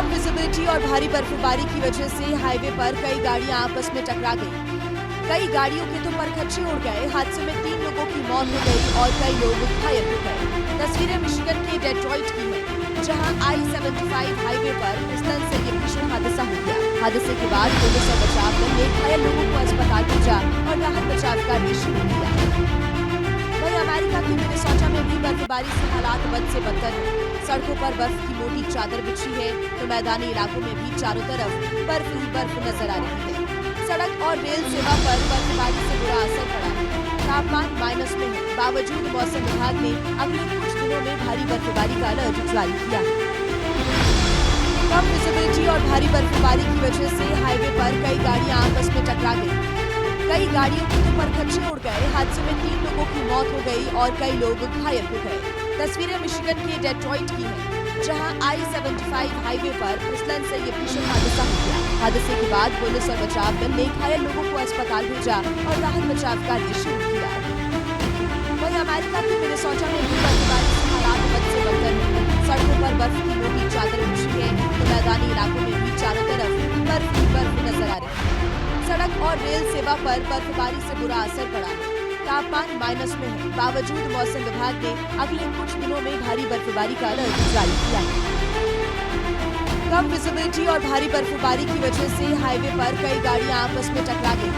कम visibility और भारी बर्फबारी की वजह से हाईवे पर कई गाड़ियां आपस में टकरा गई। कई गाड़ियों के तो परखच्चे उड़ गए। हादसे में 3 लोगों की मौत हो गई और कई लोग घायल हो गए। तस्वीरें मिशिगन के डेट्रॉइट की हैं, जहां I-75 हाईवे पर फिसलन से ये भीषण हादसा हो गया। हादसे के बाद पुलिस और बचाव दल ने घायल लोगों को अस्पताल भेजा और राहत बचाव कार्य शुरू किया। वहीं अमेरिका के मिनेसोटा में भी बर्फबारी से हालात बद से बदतर हैं। सड़कों पर बर्फ की मोटी चादर बिछी है तो मैदानी इलाकों में भी चारों तरफ बर्फ ही बर्फ नजर आ रही है। सड़क और रेल सेवा पर बर्फबारी से बुरा असर पड़ा है। तापमान माइनस में है। बावजूद मौसम विभाग ने अगले कुछ दिनों में भारी बर्फबारी का अलर्ट जारी किया। कम विजिबिलिटी और भारी बर्फबारी की वजह से हाईवे पर कई गाड़ियां आपस में टकरा गई। कई गाड़ियों के तो परखच्चे उड़ गए। हादसे में 3 लोगों की मौत हो गई और कई लोग घायल हो गए। तस्वीरें मिशिगन के डेट्रॉइट की हैं, जहां I-75 हाईवे पर फिसलन से ये भीषण हादसा हो गया। हादसे के बाद पुलिस और बचाव दल ने घायल लोगों को अस्पताल भेजा और राहत बचाव कार्य शुरू किया। वहीं अमेरिका के मिनेसोटा में भी बर्फबारी से हालात बद से बदतर हैं। सड़कों पर बर्फ की मोटी चादर बिछी है तो मैदानी इलाकों में भी चारों तरफ बर्फ ही बर्फ नजर आ रही है। सड़क और रेल सेवा पर बर्फबारी से बुरा असर पड़ा है। तापमान माइनस में है। बावजूद मौसम विभाग ने अगले कुछ दिनों में भारी बर्फबारी का अलर्ट जारी किया है। कम विजिबिलिटी और भारी बर्फबारी की वजह से हाईवे पर कई गाड़ियां आपस में टकरा गई।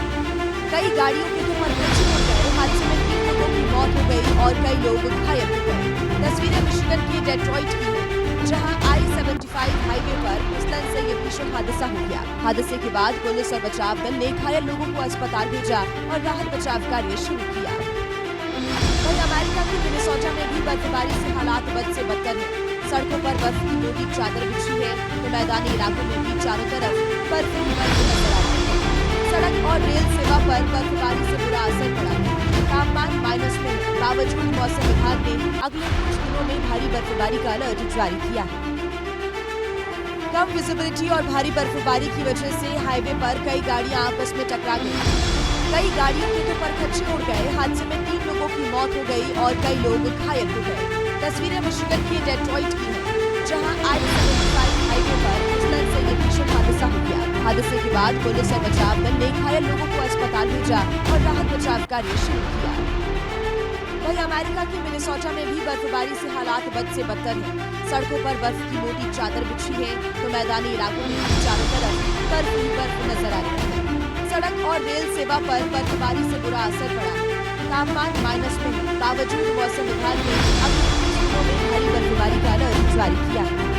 कई गाड़ियों के तो परखच्चे उड़ गए। हादसे में 3 लोगों की मौत हो गई और कई लोग घायल हो गए। तस्वीरें मिशिगन के डेट्रॉइट की हैं, जहां I-75 हाईवे पर फिसलन से ये भीषण हादसा हो गया। हादसे के बाद पुलिस और बचाव दल ने घायल लोगों को अस्पताल भेजा और राहत बचाव कार्य शुरू किया। वहीं अमेरिका के मिनेसोटा में भी बर्फबारी से हालात बद से बदतर हैं। सड़कों पर बर्फ की मोटी चादर बिछी है तो मैदानी इलाकों में भी चारों तरफ बर्फ ही बर्फ नजर आ रही है। सड़क और रेल सेवा पर बर्फबारी से बुरा असर पड़ा है। तापमान माइनस में है। बावजूद मौसम विभाग ने अगले कुछ दिनों में भारी बर्फबारी का अलर्ट जारी किया है। कम विजिबिलिटी और भारी बर्फबारी की वजह से हाईवे पर कई गाड़ियां आपस में टकरा गई। कई गाड़ियों के तो परखच्चे उड़ गए। हादसे में 3 लोगों की मौत हो गई और कई लोग घायल हो गए। तस्वीरें मिशिगन के डेट्रॉइट की हैं, जहां I-75 हाईवे पर फिसलन से ये भीषण हादसा हो गया। हादसे के बाद पुलिस और बचाव दल ने घायल लोगों को अस्पताल भेजा और राहत बचाव कार्य शुरू किया। वहीं अमेरिका के मिनेसोटा में भी बर्फबारी से हालात बद से बदतर हैं। सड़कों पर बर्फ की मोटी चादर बिछी है तो मैदानी इलाकों में भी चारों तरफ बर्फ ही बर्फ नजर आ रही है। सड़क और रेल सेवा पर बर्फबारी से बुरा असर पड़ा है। तापमान माइनस में है। बावजूद मौसम विभाग ने अगले कुछ दिनों में भारी बर्फबारी का अलर्ट जारी किया है।